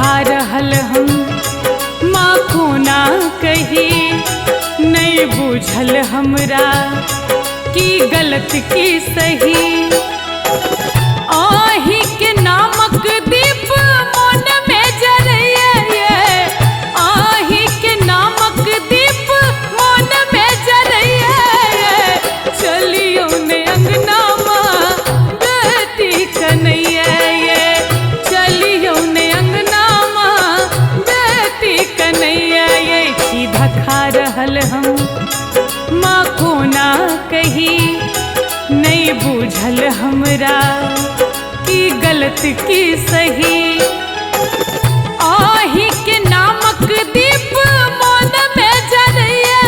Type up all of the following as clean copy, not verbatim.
धखा रहल हम माखो ना कही, नहीं बुझल हमरा की गलत की सही। आही के नामक दीप मन में जरइए, आही के नामक दीप मन में जरइए। चलियो ने अंगना माँ बेटी कन्हैया, चलियो ने अंगना माँ बेटी कन्हैया। की धखा रहल हम माखो ना कही, नहीं बुझल हमरा की गलत की सही। आही के नामक दीप मन में जरइए,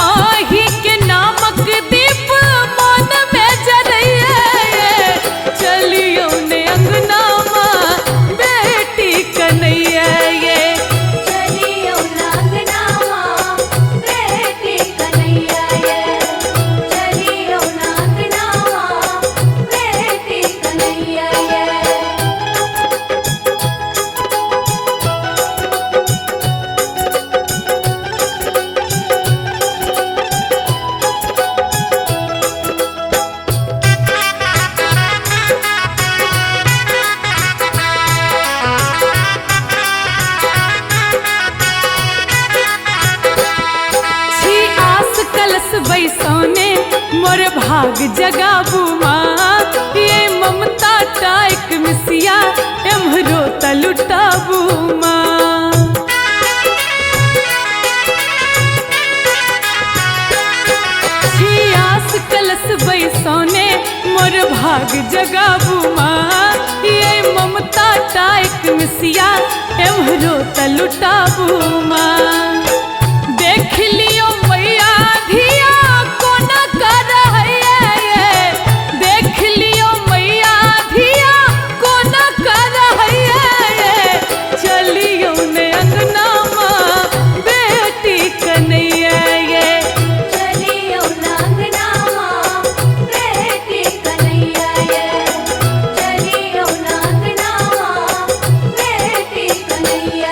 आही के नामक दीप मन में जरइए। चलियो ने अंगना माँ बेटी कन्हैया, चलियो ना अंगना माँ बेटी कन्हैया, चलियो ना अंगना माँ बेटी कन्हैया। छी आस कलश बैसौने मोर भाग जगाबू माँ, ये ममता टाइक मिसिया एम्हरो तलुटाबू माँ। छी आस कलश बैसौने मोर भाग जगाबू माँ, ये ममता टाइक मिसिया एम्हरो तलुटाबू माँ। देख लियो मैया धिया कोना कर रहिए, देख लियो मैया धिया कोना कर रहिए। चलियो ने अंगना माँ बेटी कन्हैया, चलियो ना अंगना माँ बेटी कन्हैया, चलियो ना अंगना माँ बेटी कन्हैया।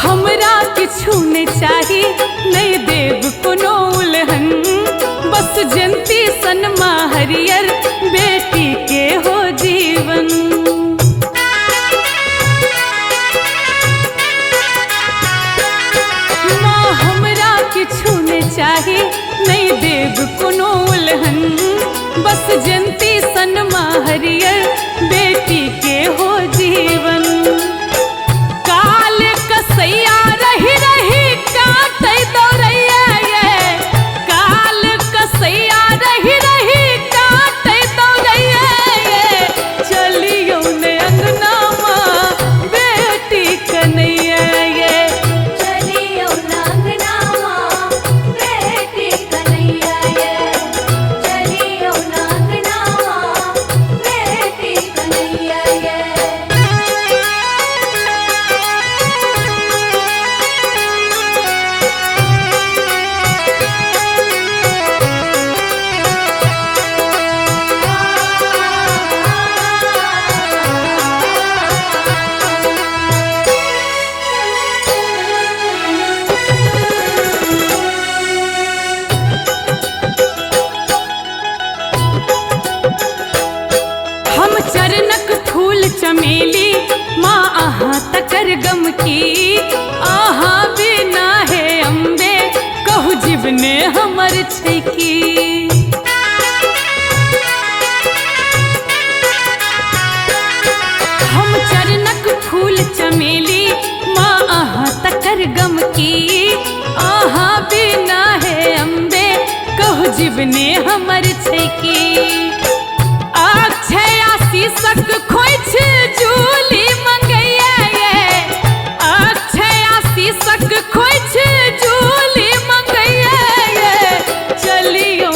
हमरा किछु नहीं चाही, नहीं देव कोनो उल्हन, बस जंती सनमा हरियर बेटी के हो जीवन। माँ हमरा किछु नहीं चाही, नहीं देव कोनो उल्हन, बस जंती सनमा हरियर बेटी के हो जीवन। काल कसैया रही रही काटै दौड़ैया, काल कसैया रही रही काटै दौड़ैया। चलियो ने अंगना माँ बेटी कन्हैया, चलियो ना अंगना माँ बेटी कन्हैया, चलियो ना अंगना माँ बेटी कन्हैया। हम चरणक फूल चमेली माँ अहाँ तकर गम की, अहाँ बिना हे अम्बे कहू जीवने हमर छै की। हम चरणक फूल चमेली माँ अहाँ तकर गम की, अहाँ बिना हे अम्बे कहू जीवने हमर छै की। अक्षय आशीषक खोइछ जूली मंगैया, अक्षय आशीषक खोइछ जूली मंगैया। चलियो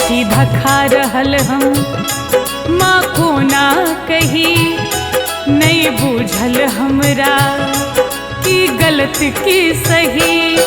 सीधा खा रहल हम माँ को ना कही नहीं बूझल हमरा की गलत की सही।